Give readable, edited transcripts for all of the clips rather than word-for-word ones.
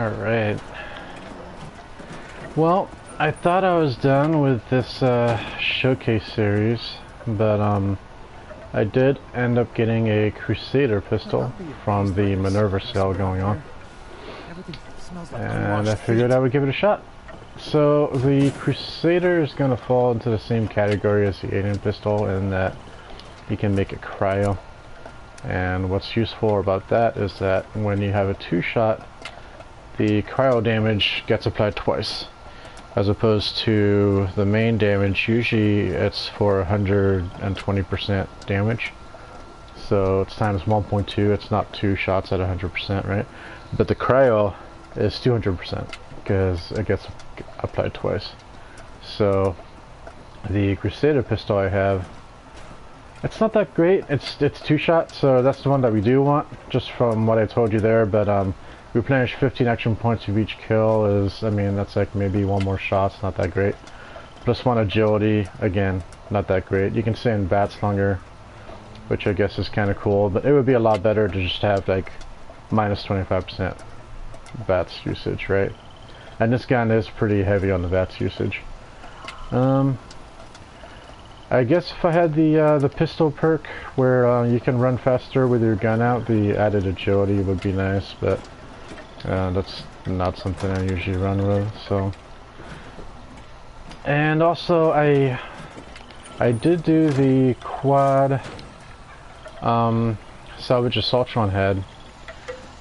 Alright. Well, I thought I was done with this showcase series, but I did end up getting a Crusader pistol from the Minerva sale going on. And I figured I would give it a shot. So the Crusader is going to fall into the same category as the alien pistol in that you can make it cryo. And what's useful about that is that when you have a two-shot, the cryo damage gets applied twice, as opposed to the main damage. Usually it's for 120% damage, so it's times 1.2. It's not two shots at 100%, right? But the cryo is 200% because it gets applied twice. So the Crusader pistol I have, it's not that great. It's two shots, so that's the one that we do want, just from what I told you there. But replenish 15 action points of each kill is, I mean, that's like maybe one more shot's not that great. Plus one agility, again, not that great. You can stay in bats longer, which I guess is kind of cool, but it would be a lot better to just have like minus 25% bats usage, right? And this gun is pretty heavy on the bats usage. I guess if I had the pistol perk where you can run faster with your gun out, the added agility would be nice, but that's not something I usually run with. So, and also I did do the quad salvage assaultron head.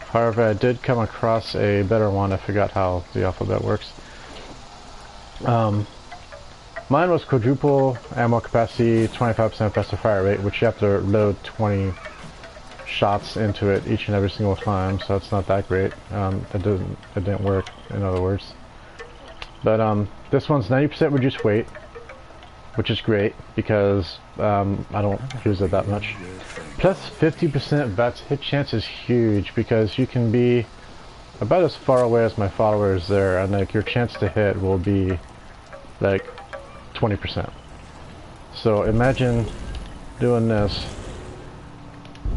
However, I did come across a better one. I forgot how the alphabet works. Mine was quadruple ammo capacity, 25% faster fire rate, which you have to load 20 shots into it each and every single time, so it's not that great. It didn't work, in other words. But this one's 90% reduced weight, which is great because I don't use it that much. Plus 50% VATS hit chance is huge because you can be about as far away as my follower is there, and like your chance to hit will be like 20%. So imagine doing this,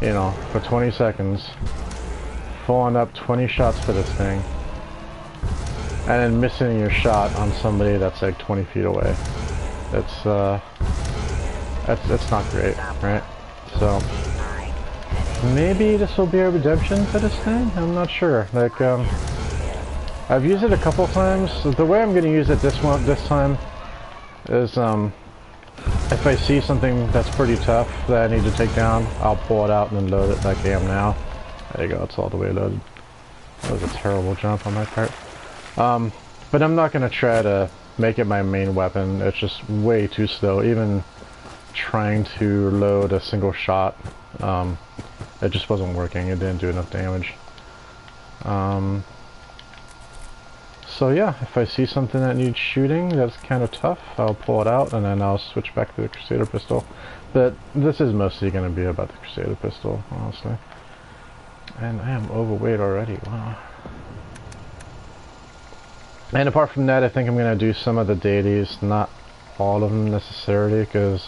you know, for 20 seconds, pulling up 20 shots for this thing, and then missing your shot on somebody that's like 20 feet away. It's not great, right? So maybe this will be a redemption for this thing. I'm not sure. Like I've used it a couple times. The way I'm going to use it this time is if I see something that's pretty tough that I need to take down, I'll pull it out and then load it like I am now. There you go, it's all the way loaded. That was a terrible jump on my part. But I'm not going to try to make it my main weapon. It's just way too slow. Even trying to load a single shot, it just wasn't working. It didn't do enough damage. So yeah, if I see something that needs shooting that's kind of tough, I'll pull it out and then I'll switch back to the Crusader pistol. But this is mostly going to be about the Crusader pistol, honestly. And I am overweight already, wow. And apart from that, I think I'm going to do some of the deities, not all of them necessarily, because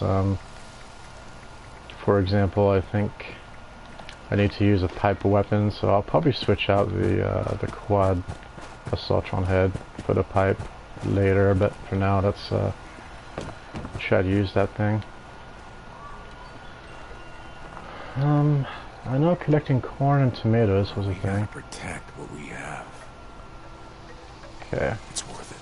for example, I think I need to use a pipe weapon, so I'll probably switch out the quad assaultron head for the pipe later, but for now let's try to use that thing. I know collecting corn and tomatoes was a thing. Protect what we have. Okay. It's worth it.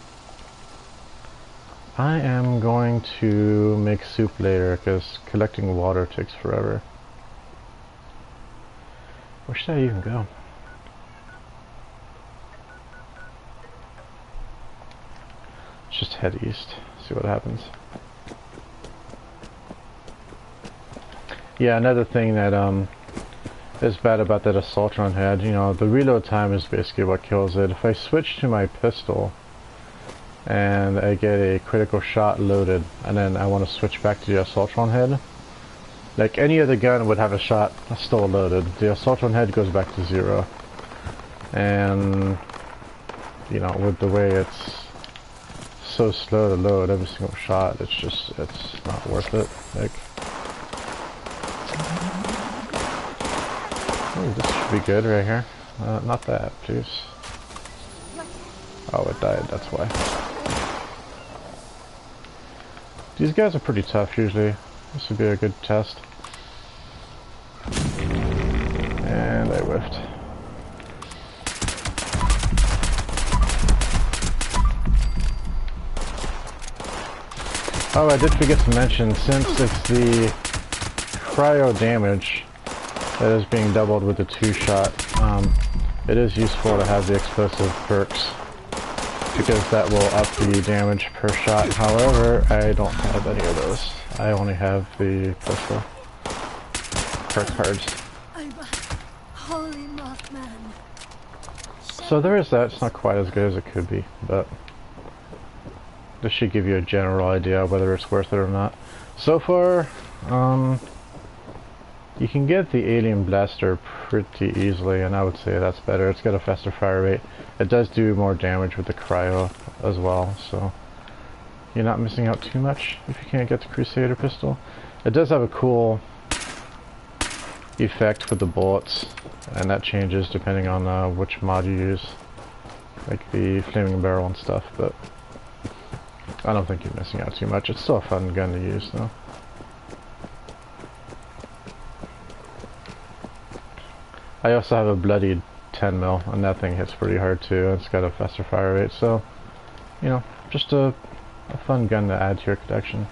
I am going to make soup later because collecting water takes forever. Where should I even go? Just head east, see what happens. Yeah, another thing that is bad about that assaultron head, you know, the reload time is basically what kills it. If I switch to my pistol and I get a critical shot loaded and then I want to switch back to the assaultron head, like any other gun would have a shot still loaded, the assaultron head goes back to 0. And you know, with the way it's so slow to load every single shot, it's not worth it. Like, oh, this should be good right here. Not that, please. Oh, it died, that's why. These guys are pretty tough usually. This would be a good test. And I whiffed. Oh, I did forget to mention, since it's the cryo damage that is being doubled with the 2-shot, it is useful to have the explosive perks, because that will up the damage per shot. However, I don't have any of those. I only have the pistol perk cards. Holy Mothman. So there is that. It's not quite as good as it could be, but this should give you a general idea of whether it's worth it or not. So far, you can get the alien blaster pretty easily, and I would say that's better. It's got a faster fire rate. It does do more damage with the cryo as well, so you're not missing out too much if you can't get the Crusader pistol. It does have a cool effect with the bullets, and that changes depending on which mod you use, like the flaming barrel and stuff, but I don't think you're missing out too much. It's still a fun gun to use though. I also have a bloodied 10mm, and that thing hits pretty hard too. It's got a faster fire rate, so you know, just a fun gun to add to your collection.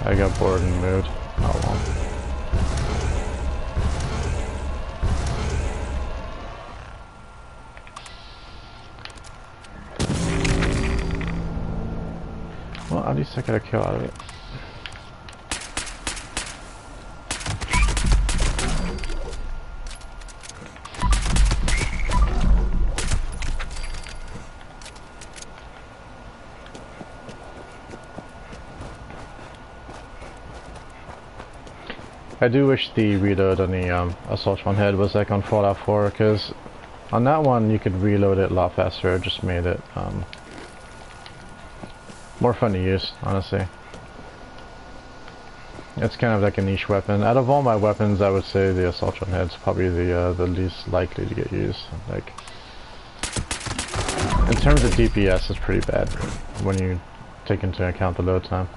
I got bored and moved. Oh well. Well, at least I got a kill out of it. I do wish the reload on the assaultron head was like on Fallout 4, because on that one you could reload it a lot faster. It just made it more fun to use, honestly. It's kind of like a niche weapon. Out of all my weapons, I would say the assaultron head's probably the least likely to get used. Like, in terms of DPS, it's pretty bad when you take into account the load time.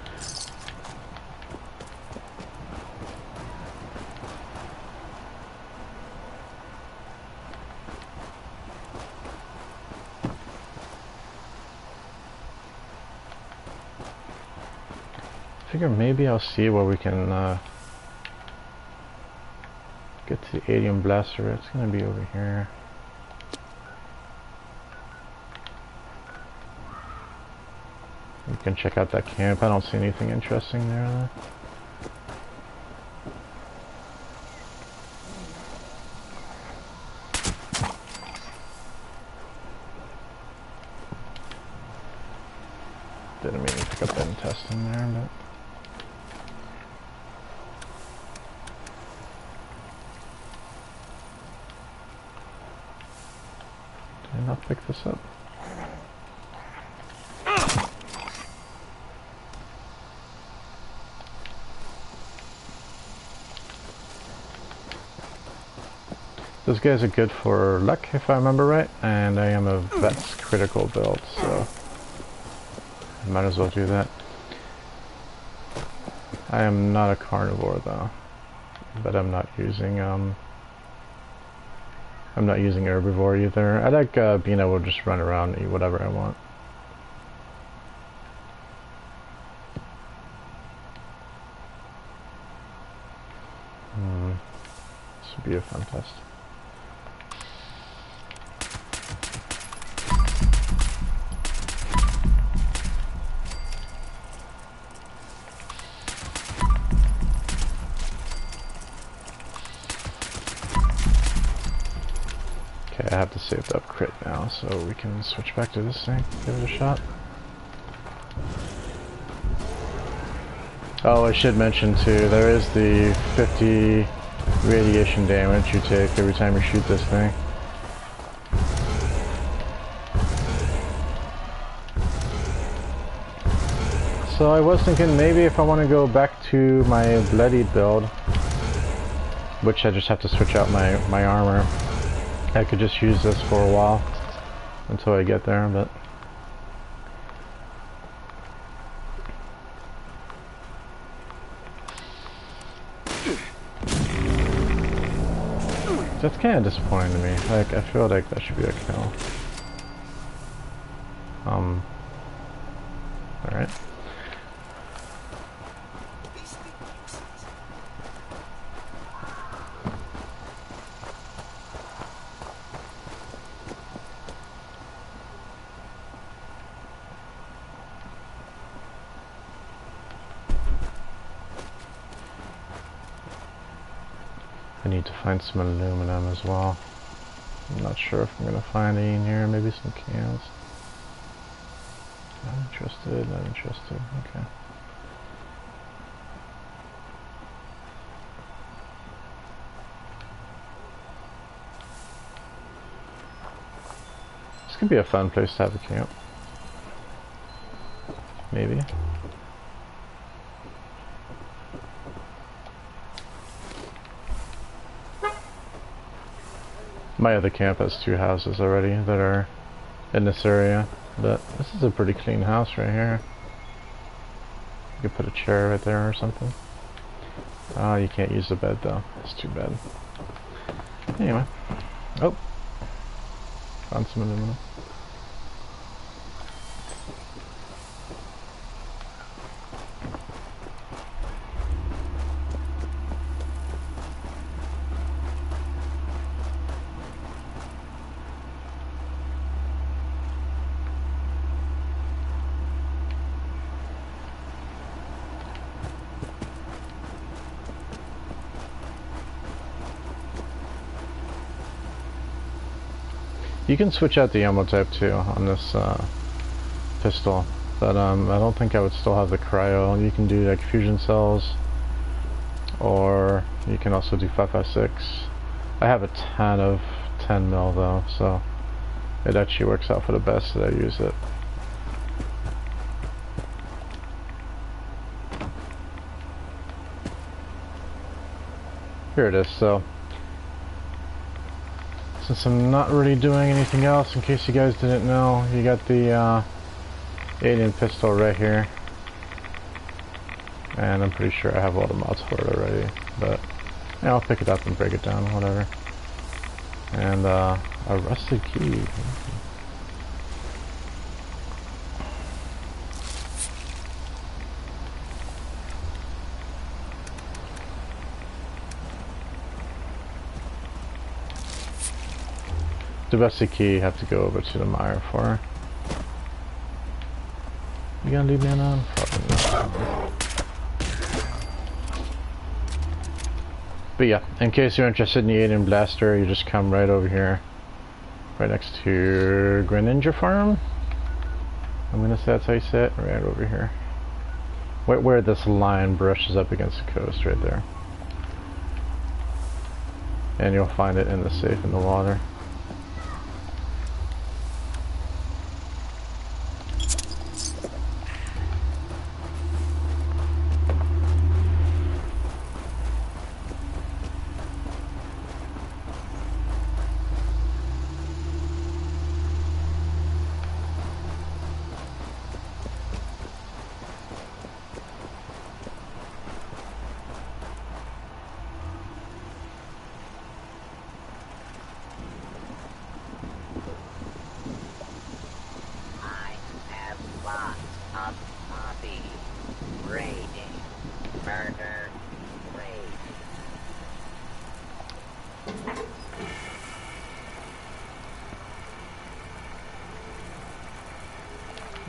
Figure maybe I'll see where we can get to the alien blaster. It's gonna be over here. We can check out that camp. I don't see anything interesting there though. Didn't mean to pick up that intestine there, but did I not pick this up? Those guys are good for luck, if I remember right, and I am a vet's critical build, so I might as well do that. I am not a carnivore though, but I'm not using herbivore either. I like being able to just run around and eat whatever I want. This would be a fun test. Okay, I have to save up crit now, so we can switch back to this thing, give it a shot. Oh, I should mention too, there is the 50 radiation damage you take every time you shoot this thing. So I was thinking maybe if I want to go back to my bloodied build, which I just have to switch out my armor, I could just use this for a while until I get there, but that's kind of disappointing to me. Like, I feel like that should be a kill. Alright. I need to find some aluminum as well. I'm not sure if I'm gonna find any in here. Maybe some cans. Not interested, not interested. Okay. This could be a fun place to have a camp. Maybe. My other camp has 2 houses already that are in this area, but this is a pretty clean house right here. You could put a chair right there or something. Oh, you can't use the bed though. That's too bad. Anyway. Oh. Found some aluminum. You can switch out the ammo type too on this pistol, but I don't think I would still have the cryo. You can do like fusion cells, or you can also do 5.56. I have a ton of 10 mil though, so it actually works out for the best that I use it. Here it is. So since I'm not really doing anything else, in case you guys didn't know, you got the alien pistol right here, and I'm pretty sure I have all the mods for it already, but yeah, I'll pick it up and break it down, whatever. And a rusted key. The rusted key you have to go over to the mire for. You gonna leave me alone? Probably not. But yeah, in case you're interested in the alien blaster, you just come right over here. Right next to Greninja Farm. I'm gonna say that's how you say it. Right over here. Where this line brushes up against the coast, right there. And you'll find it in the safe in the water.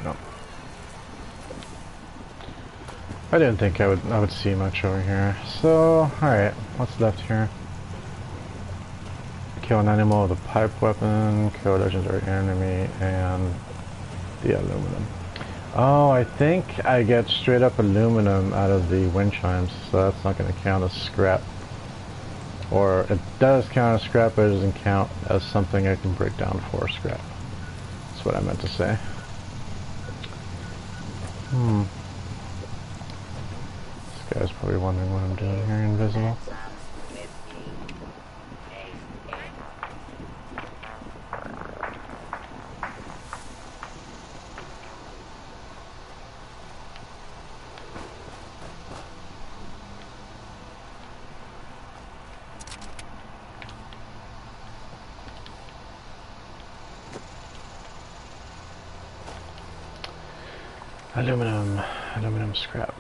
No. I didn't think I would see much over here. So, alright, what's left here? Kill an animal with a pipe weapon, kill a legendary enemy, and the aluminum. Oh, I think I get straight up aluminum out of the wind chimes, so that's not going to count as scrap. Or it does count as scrap, but it doesn't count as something I can break down for scrap. That's what I meant to say. This guy's probably wondering what I'm doing here, invisible. Aluminum scrap.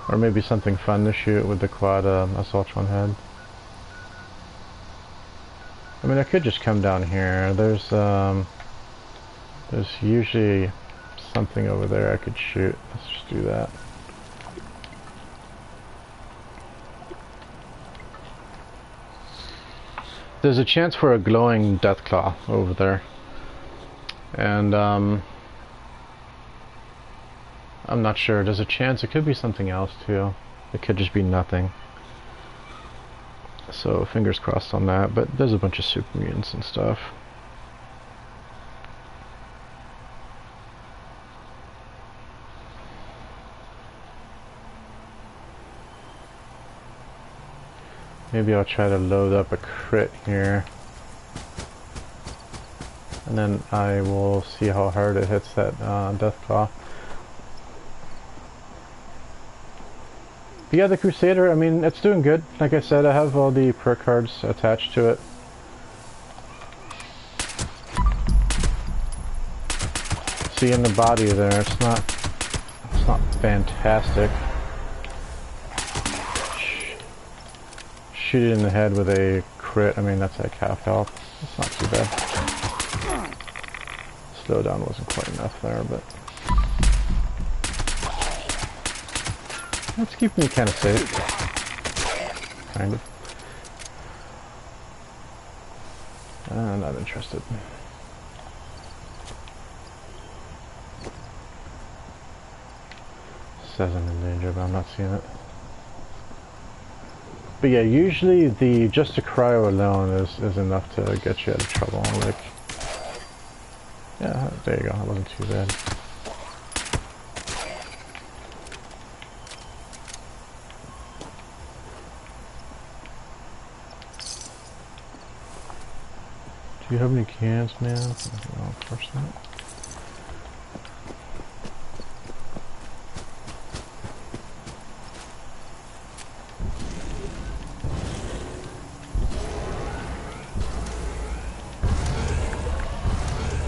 Or maybe something fun to shoot with the quad assaultron head. I mean, I could just come down here. There's usually something over there I could shoot. Let's just do that. There's a chance for a glowing deathclaw over there, and I'm not sure. There's a chance it could be something else too. It could just be nothing. So fingers crossed on that. But there's a bunch of super mutants and stuff. Maybe I'll try to load up a crit here, and then I will see how hard it hits that deathclaw. But yeah, the Crusader, I mean, it's doing good. Like I said, I have all the perk cards attached to it. See, in the body there, it's not fantastic. Shoot it in the head with a crit. I mean, that's like half health. It's not too bad. Slowdown wasn't quite enough there, but that's keeping me kind of safe. Kind of. Not interested. Says I'm in danger, but I'm not seeing it. But yeah, usually just a cryo alone is enough to get you out of trouble. Like, yeah, there you go. That wasn't too bad. Do you have any cans, man? No, of course not.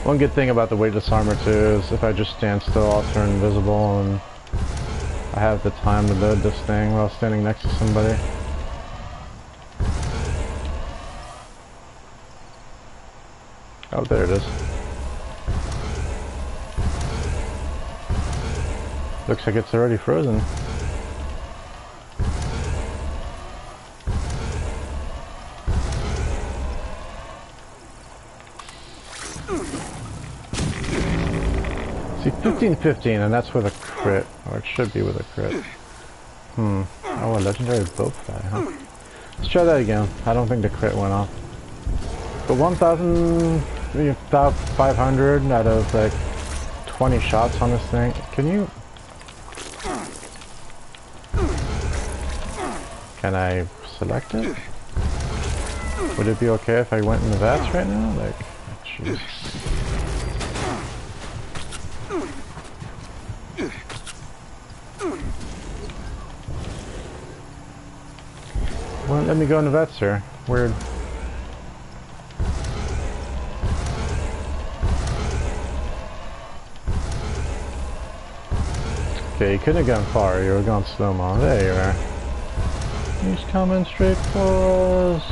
One good thing about the weightless armor too is if I just stand still, I'll turn invisible, and I have the time to load this thing while standing next to somebody. Oh, there it is. Looks like it's already frozen. See, 15-15, and that's with a crit, or it should be with a crit. Oh, a legendary boat fly, huh? Let's try that again. I don't think the crit went off. But 1,500 out of like 20 shots on this thing. Can you? Can I select it? Would it be okay if I went in the vats right now? Like, jeez. Well, let me go in the vets, sir. Weird. Okay, you couldn't have gone far. You were going slow-mo. There you are. He's coming straight for us.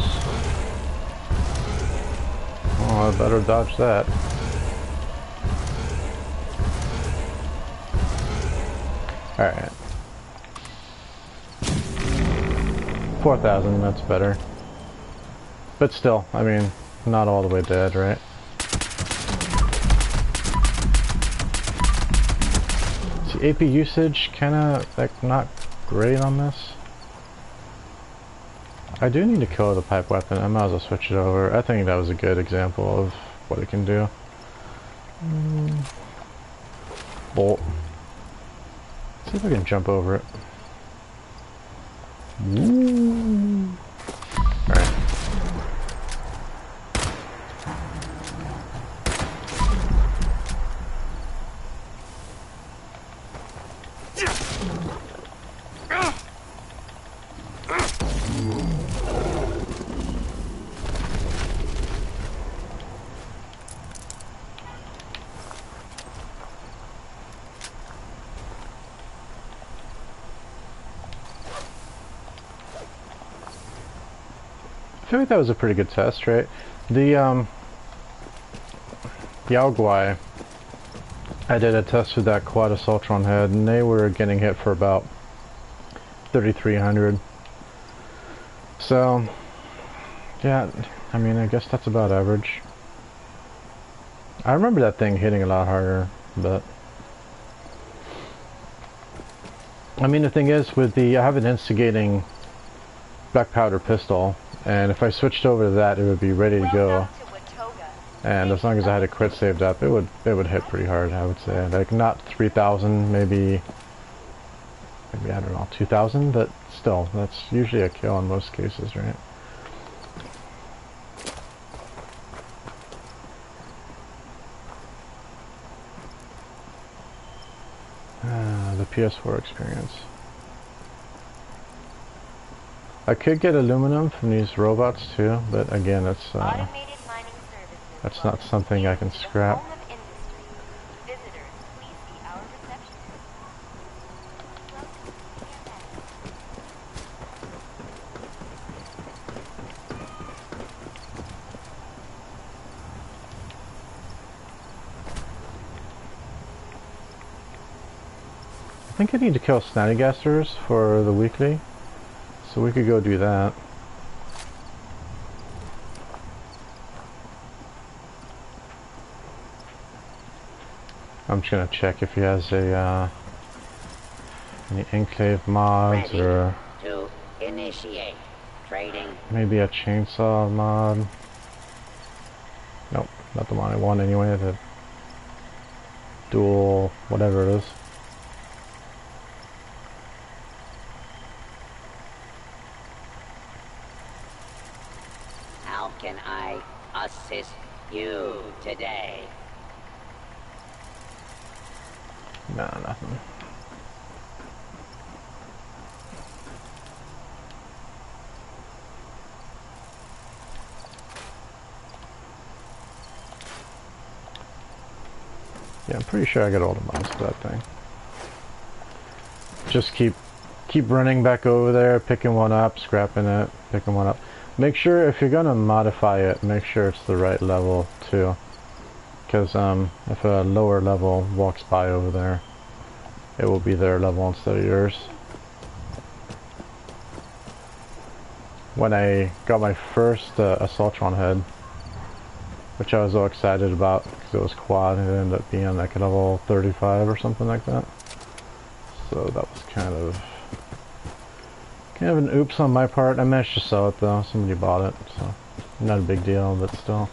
Oh, I better dodge that. Alright. 4,000, that's better. But still, I mean, not all the way dead, right? AP usage kinda like not great on this. I do need to kill the pipe weapon. I might as well switch it over. I think that was a good example of what it can do. Bolt. Let's see if I can jump over it. Ooh. Alright. I feel like that was a pretty good test, right? The Yaogwai, I did a test with that quad assaultron head, and they were getting hit for about 3,300. So, yeah, I mean, I guess that's about average. I remember that thing hitting a lot harder, but... I mean, the thing is, with the... I have an instigating black powder pistol, and if I switched over to that, it would be ready to go. And as long as I had a crit saved up, it would hit pretty hard, I would say. Like, not 3,000, maybe I don't know, 2,000, but still, that's usually a kill in most cases, right? The PS4 experience. I could get aluminum from these robots too, but again, that's not something I can scrap. I think I need to kill Snattigasters for the weekly, so we could go do that. I'm just gonna check if he has a any enclave mods or to initiate trading. Maybe a chainsaw mod. Nope, not the one I want anyway. The dual whatever it is. How can I assist you today? No, nothing. Yeah, I'm pretty sure I got all the mods for that thing. Just keep running back over there, picking one up, scrapping it, picking one up. Make sure if you're gonna modify it, make sure it's the right level too. Because if a lower level walks by over there, it will be their level instead of yours. When I got my first assaultron head, which I was all excited about because it was quad, it ended up being like a level 35 or something like that. So that was kind of an oops on my part. I managed to sell it though, somebody bought it, so not a big deal, but still.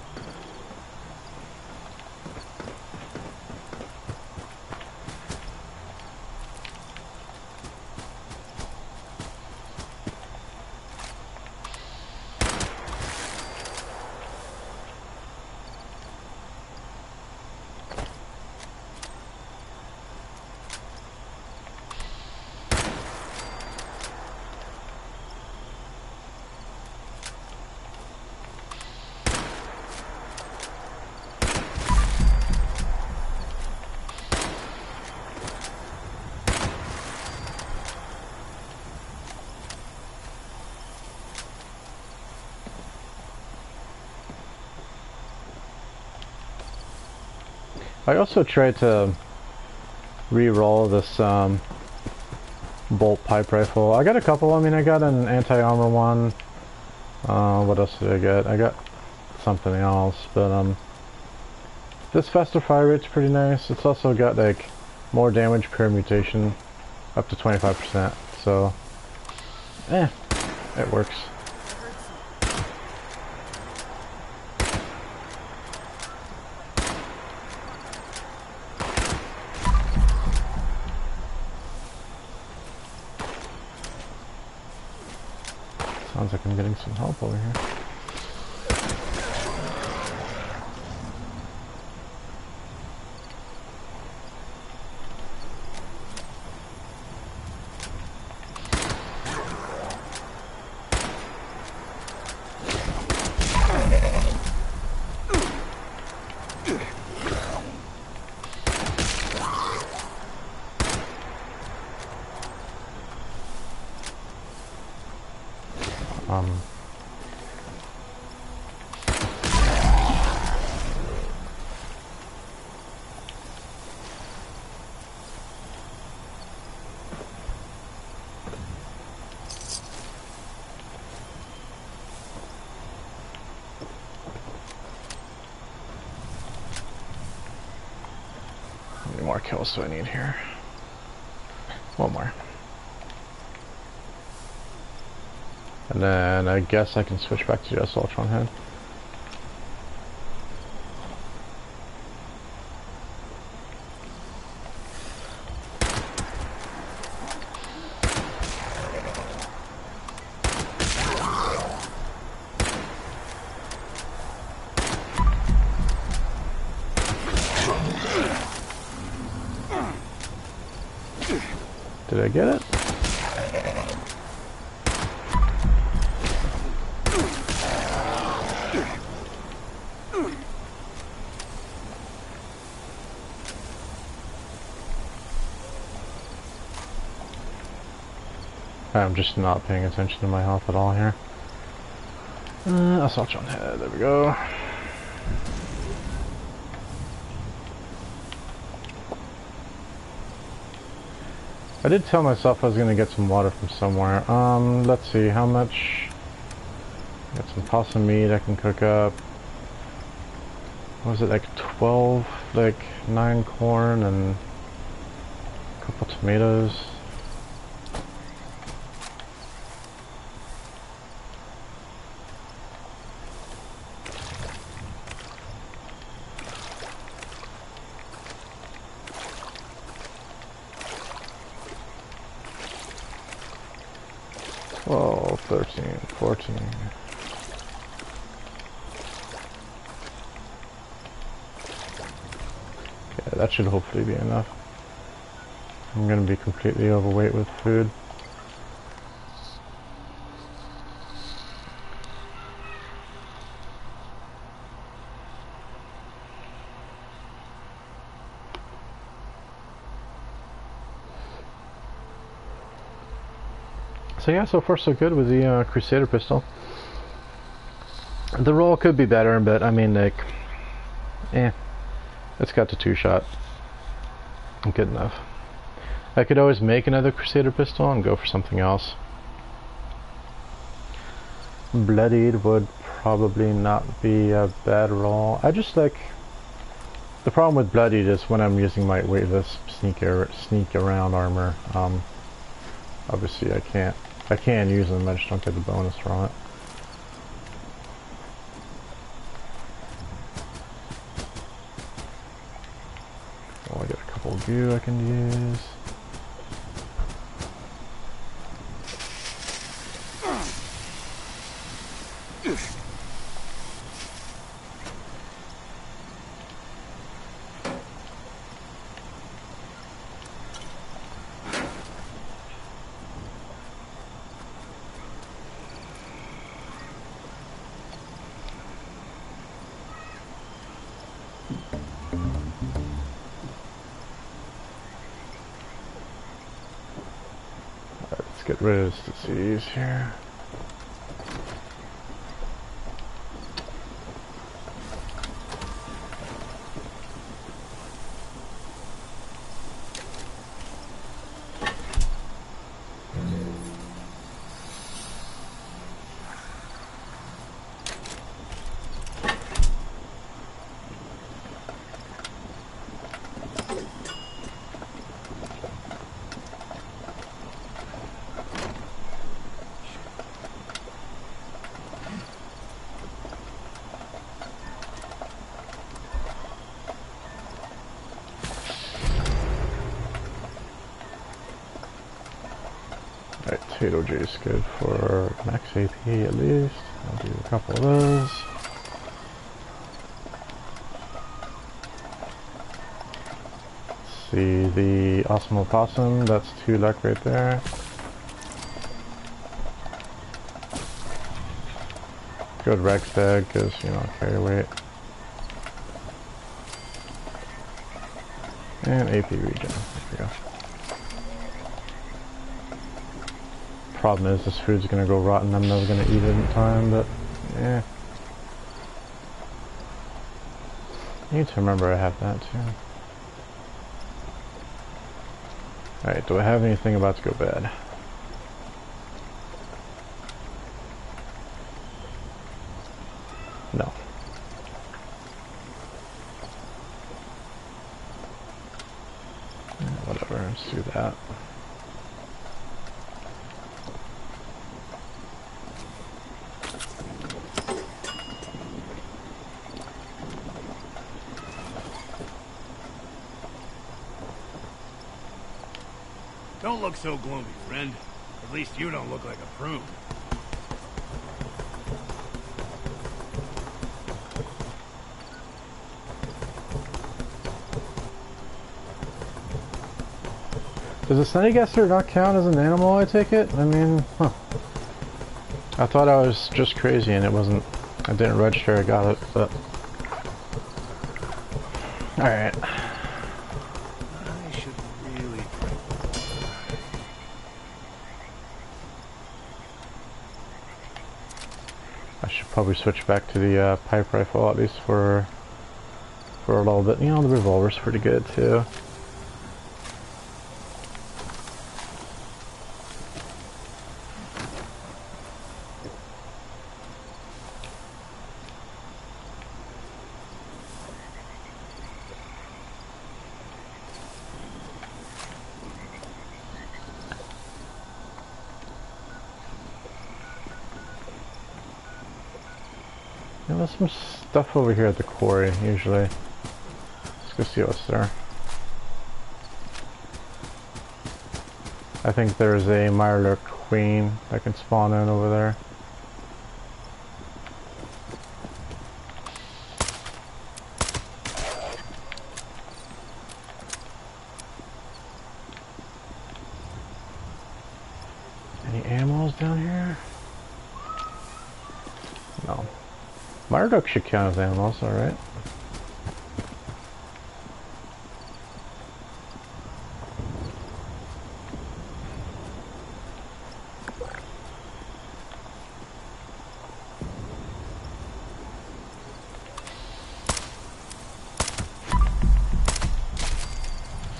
I also tried to re-roll this bolt pipe rifle. I got a couple. I mean, I got an anti-armor one. What else did I get? I got something else, but this faster fire rate's pretty nice. It's also got like More damage per mutation, up to 25%. So, it works. Sounds like I'm getting some help over here. How many more kills do I need here? One more. And then I guess I can switch back to the assaultron head. Did I get it? I'm just not paying attention to my health at all here. Assaultron head, there we go. I did tell myself I was gonna get some water from somewhere. Let's see, how much? Got some possum meat I can cook up. What was it, like 12, like 9 corn and a couple tomatoes. Well, 13, 14. Okay, that should hopefully be enough. I'm gonna be completely overweight with food. So yeah, so far so good with the Crusader pistol. The roll could be better, but I mean, like, it's got the 2-shot. Good enough. I could always make another Crusader pistol and go for something else. Bloodied would probably not be a bad roll. I just like, the problem with Bloodied is when I'm using my weightless sneak around armor. Obviously I can use them, I just don't get the bonus from it. Oh, I got a couple of goo I can use. Let's get rid of this disease here. Potato juice, good for max AP at least. I'll do a couple of those. See the awesome opossum, that's 2 luck right there. Good Rex bag, because, you know, carry weight. And AP regen, there we go. Problem is, this food's gonna go rotten, I'm never gonna eat it in time, but, yeah. I need to remember I have that too. Alright, do I have anything about to go bad? No. Whatever, let's do that. Don't look so gloomy, friend. At least you don't look like a prune. Does a Snedgaster not count as an animal, I take it? I mean, huh. I thought I was just crazy and it wasn't, I didn't register I got it, but... Alright. I should really... I should probably switch back to the pipe rifle, at least for a little bit. You know, the revolver's pretty good too. There's some stuff over here at the quarry, usually. Let's go see what's there. I think there's a Mirelurk queen that can spawn in over there. Any animals down here? No. Mirelurk should count as animals, alright.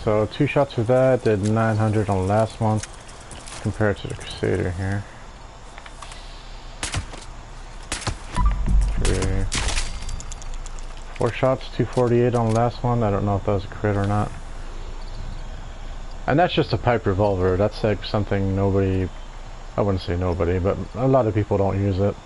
So 2 shots with that, did 900 on the last one, compared to the Crusader here. 4 shots, 248 on the last one. I don't know if that was a crit or not. And that's just a pipe revolver. That's like something nobody, I wouldn't say nobody, but a lot of people don't use it.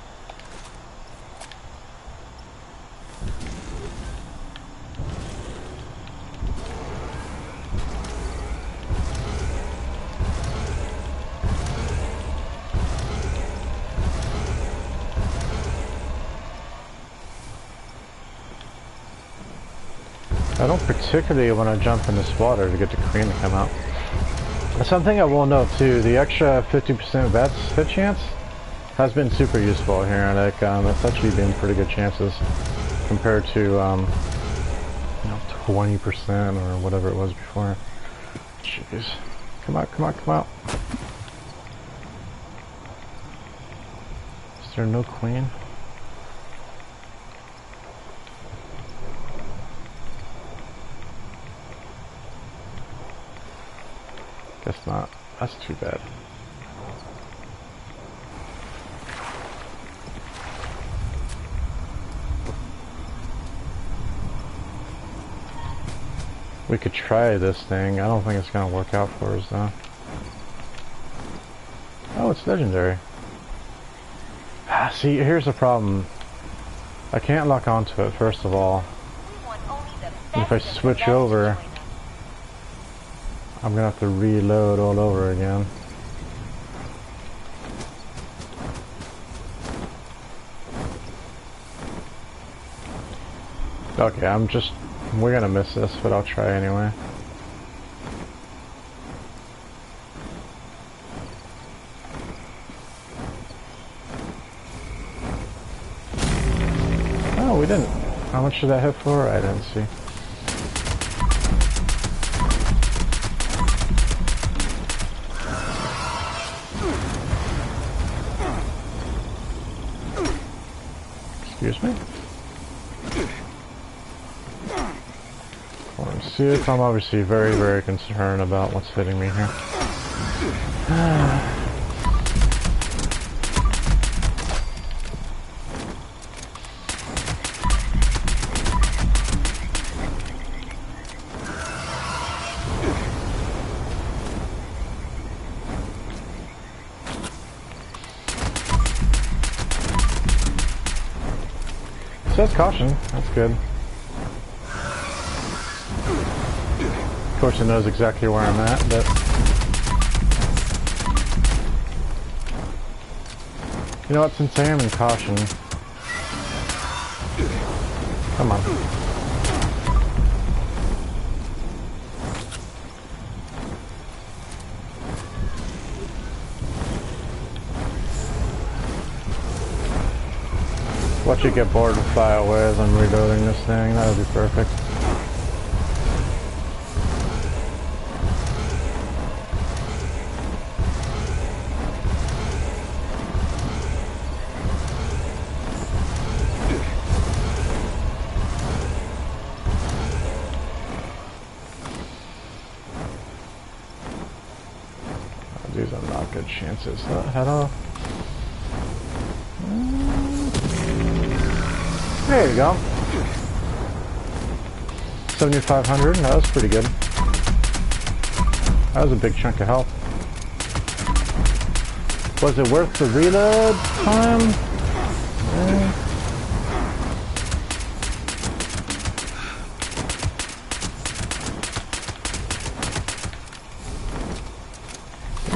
I don't particularly want to jump in this water to get the cream to come out. Something I will note too, the extra 50% vets hit chance has been super useful here. Like, it's actually been pretty good chances compared to, you know, 20% or whatever it was before. Jeez. Come out, come out, come out. Is there no queen? Guess not. That's too bad. We could try this thing. I don't think it's gonna work out for us though. Oh, it's legendary. Ah, see, here's the problem. I can't lock onto it, first of all. And if I switch over, I'm gonna have to reload all over again. Okay, we're gonna miss this, but I'll try anyway. Oh, we didn't. How much did that hit for? I didn't see. Excuse me? See if I'm obviously very, very concerned about what's hitting me here. It says caution, that's good. Of course it knows exactly where I'm at, but... You know what, since I am in caution... Come on. What you get bored and fly away as I'm reloading this thing, that would be perfect. These are not good chances to head off. There you go. 7,500, that was pretty good. That was a big chunk of health. Was it worth the reload time?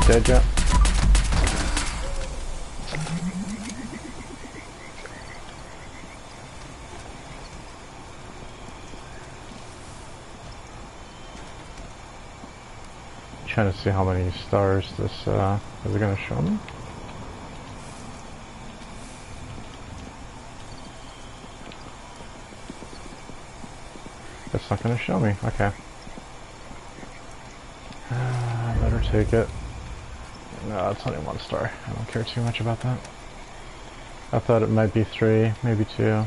Dead yet? Trying to see how many stars this is it going to show me? It's not going to show me. Okay. Better take it. No, it's only 1 star. I don't care too much about that. I thought it might be 3, maybe 2. Yeah.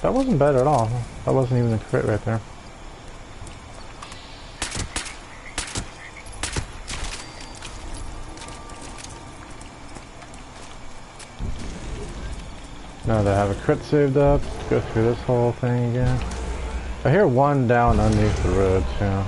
That wasn't bad at all. That wasn't even a crit right there. Now that I have a crit saved up, go through this whole thing again. I hear one down underneath the road too.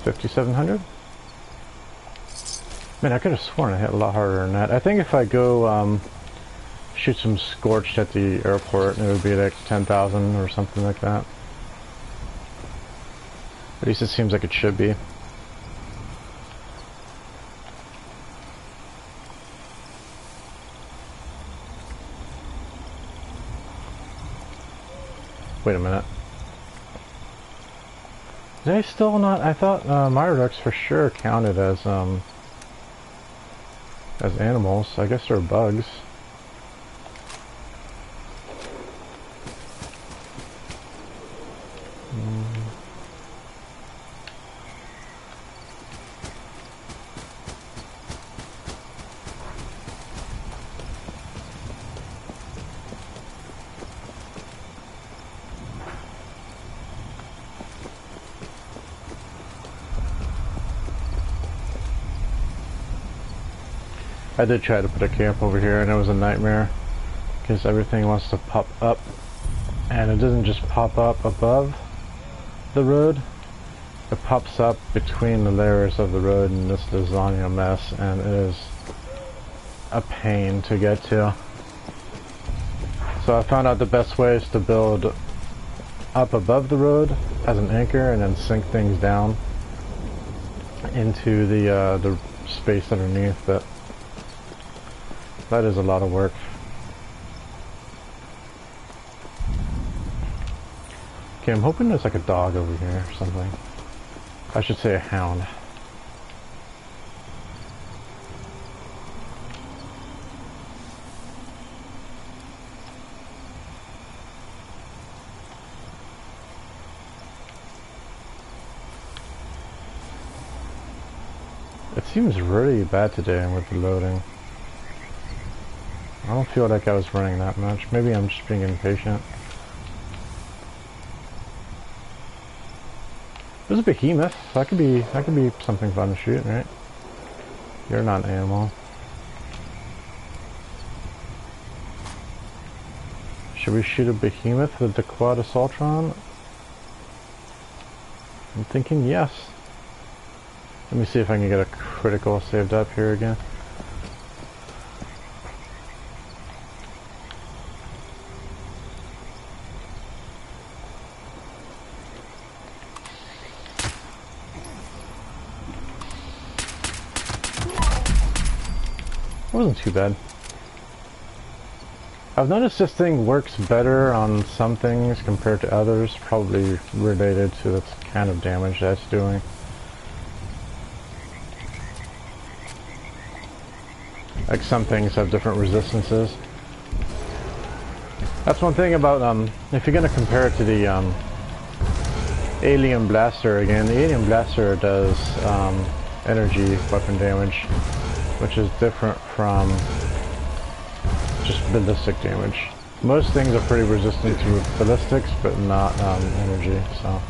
$5,700? Man, I could have sworn I hit a lot harder than that. I think if I go shoot some scorched at the airport, it would be like 10,000 or something like that. At least it seems like it should be. Wait a minute. Did I still not? I thought mire ducks for sure counted as animals. I guess they're bugs. I did try to put a camp over here and it was a nightmare because everything wants to pop up and it doesn't just pop up above the road, it pops up between the layers of the road and this lasagna mess, and it is a pain to get to. So I found out the best way is to build up above the road as an anchor and then sink things down into the space underneath, but that is a lot of work. Okay, I'm hoping there's like a dog over here or something. I should say a hound. It seems really bad today with the loading. I don't feel like I was running that much. Maybe I'm just being impatient. There's a behemoth. That could be something fun to shoot, right? You're not an animal. Should we shoot a behemoth with the quad assaultron? I'm thinking yes. Let me see if I can get a critical saved up here again. Wasn't too bad. I've noticed this thing works better on some things compared to others, probably related to the kind of damage that's doing. Like some things have different resistances. That's one thing about, if you're going to compare it to the Alien Blaster again, the Alien Blaster does energy weapon damage, which is different from just ballistic damage. Most things are pretty resistant to ballistics, but not energy, so.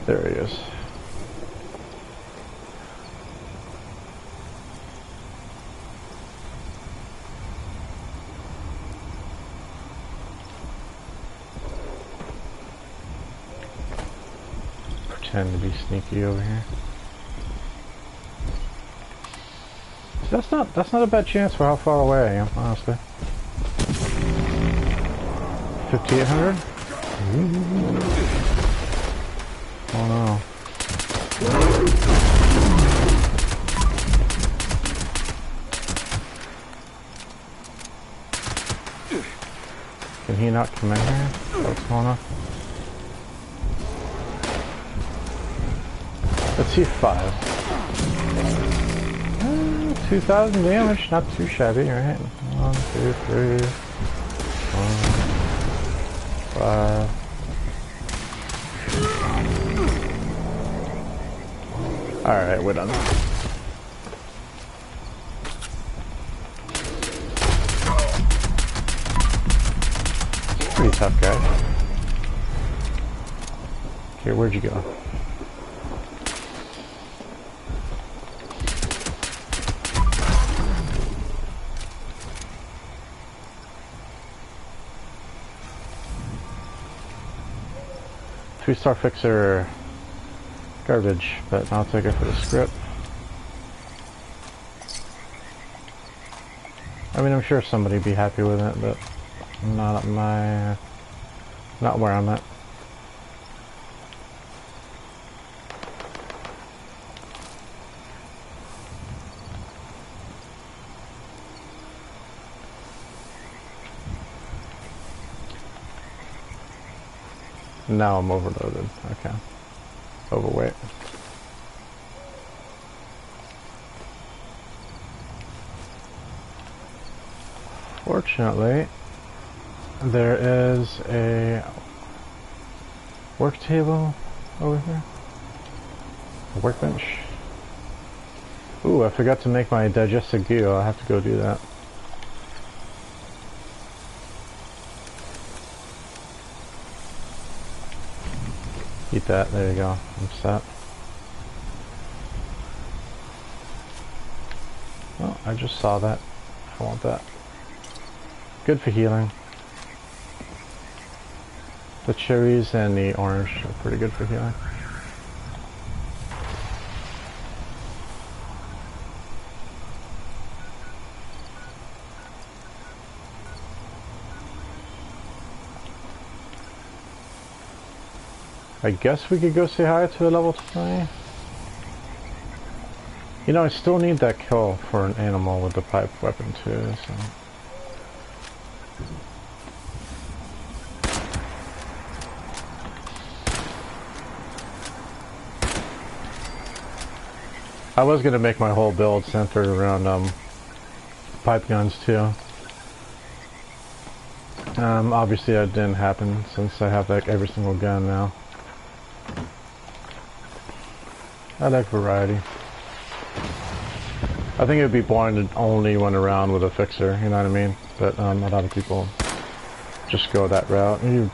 There he is. Pretend to be sneaky over here. So that's not a bad chance for how far away I am, honestly. 5,800? Oh no. Can he not come in here? What's going on? Let's see, 5. 2,000 damage, not too shabby, right? 1, 2, 3, 4, 5. Alright, we're done. Pretty tough guy. Okay, where'd you go? Three-star fixer. Garbage, but I'll take it for the script. I mean, I'm sure somebody'd be happy with it, but not where I'm at. Now I'm overloaded. Okay. Overweight. Fortunately, there is a work table over here. A workbench. Ooh, I forgot to make my digestive goo. I'll have to go do that. Keep that. There you go. I'm set. Oh, I just saw that. I want that. Good for healing. The cherries and the orange are pretty good for healing. I guess we could go say hi to a level 20. You know, I still need that kill for an animal with the pipe weapon too, so. I was gonna make my whole build centered around pipe guns too. Obviously that didn't happen since I have like every single gun now. I like variety. I think it would be boring to only run around with a fixer, you know what I mean? But a lot of people just go that route. And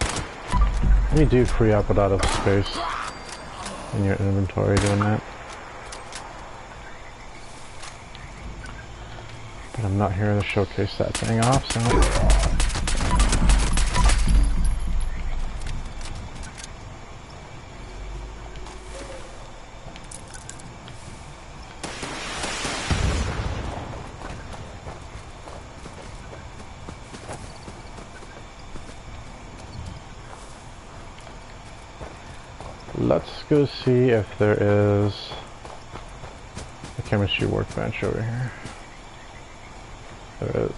you do free up a lot of space in your inventory doing that. But I'm not here to showcase that thing off, so... Let's go see if there is a chemistry workbench over here. There is.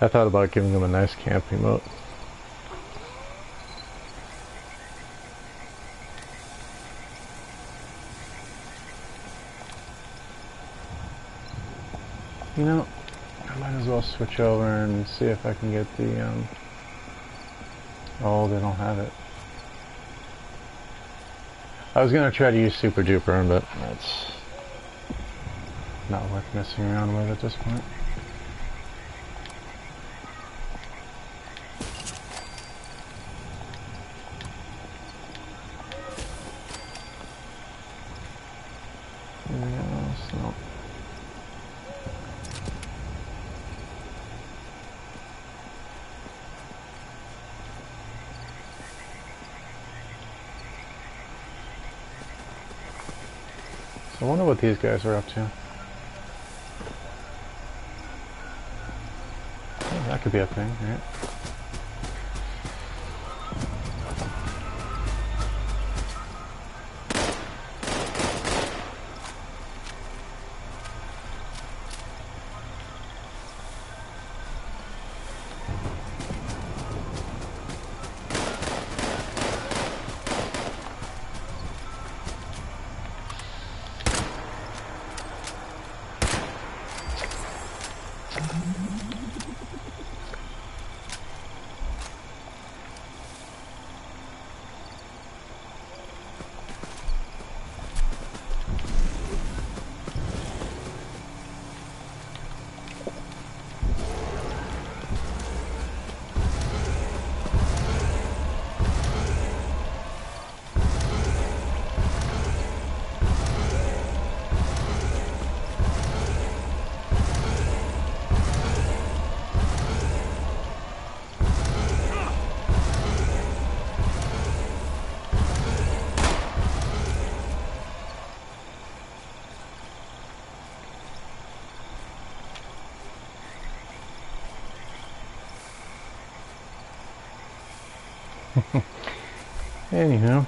I thought about giving them a nice camp emote. You know, I might as well switch over and see if I can get the, oh, they don't have it. I was gonna try to use Super Duper, but that's not worth messing around with at this point. No. So I wonder what these guys are up to. Oh, that could be a thing, right? Anyhow.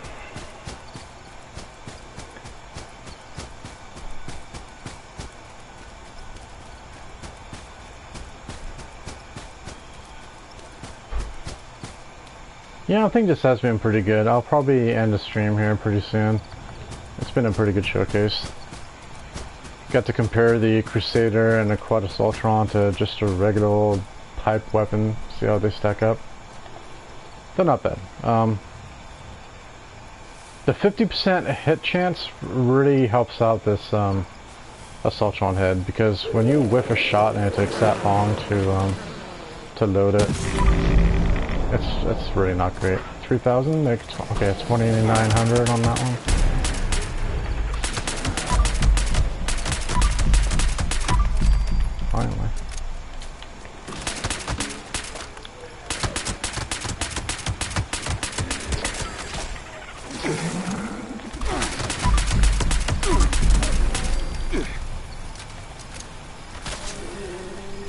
Yeah, I think this has been pretty good. I'll probably end the stream here pretty soon. It's been a pretty good showcase. Got to compare the Crusader and the quad assaultron to just a regular old pipe weapon. See how they stack up. They're not bad. The 50% hit chance really helps out this assaultron head, because when you whiff a shot and it takes that long to load it, it's really not great. 3,000? Okay, it's 2,900 on that one. Finally.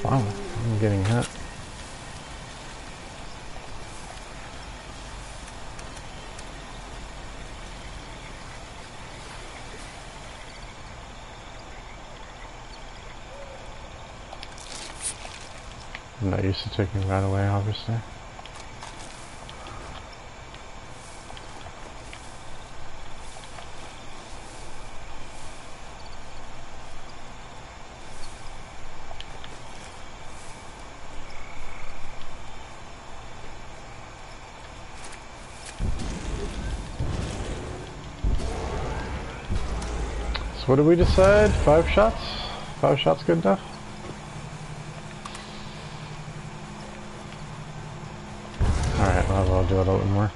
Wow, I'm getting hit. I'm not used to taking that away, obviously. So what did we decide? 5 shots? 5 shots good enough? Alright, well, I'll do it a little bit more.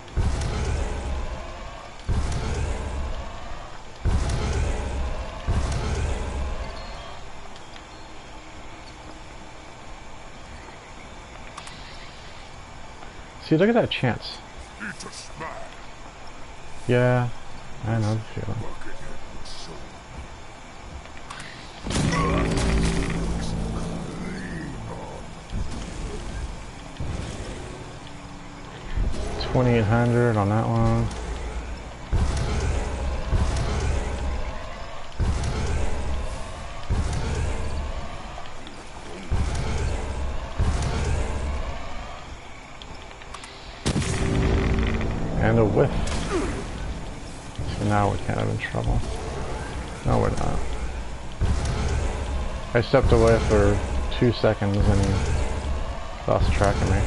See, look at that chance. Yeah, I know the feeling. $2,800 on that one. And a whiff. So now we're kind of in trouble. No, we're not. I stepped away for 2 seconds and he lost track of me.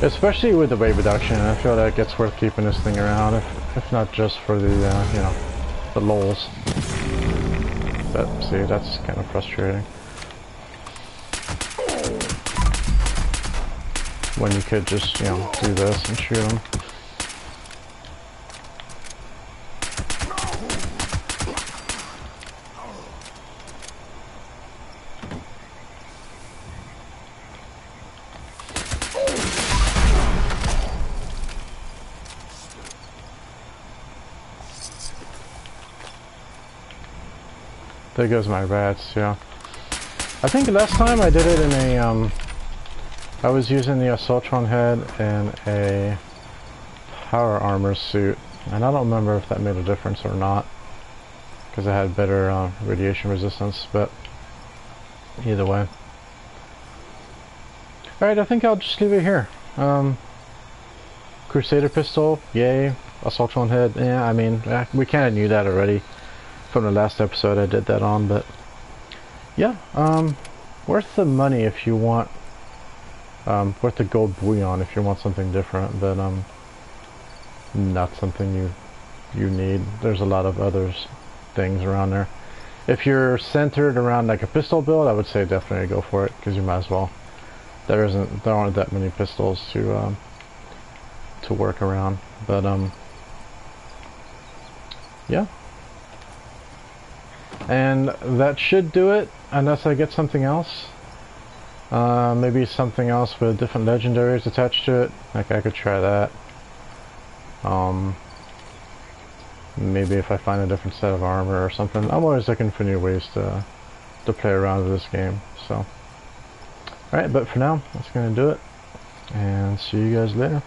Especially with the weight reduction, I feel like it's worth keeping this thing around, if not just for the, you know, the lols. But see, that's kind of frustrating. When you could just, you know, do this and shoot them. There goes my rats, yeah. I think last time I did it in a, I was using the assaultron head in a power armor suit, and I don't remember if that made a difference or not, because I had better radiation resistance, but either way. Alright, I think I'll just leave it here. Crusader pistol, yay. Assaultron head, yeah, I mean, we kind of knew that already from the last episode I did that on, but yeah, worth the money if you want, worth the gold bullion if you want something different, but not something you need. There's a lot of other things around there. If you're centered around like a pistol build, I would say definitely go for it, because you might as well. There aren't that many pistols to work around, but yeah. And that should do it, unless I get something else. Maybe something else with different legendaries attached to it. Like I could try that. Maybe if I find a different set of armor or something. I'm always looking for new ways to play around with this game. So, alright, but for now, that's gonna do it. And see you guys later.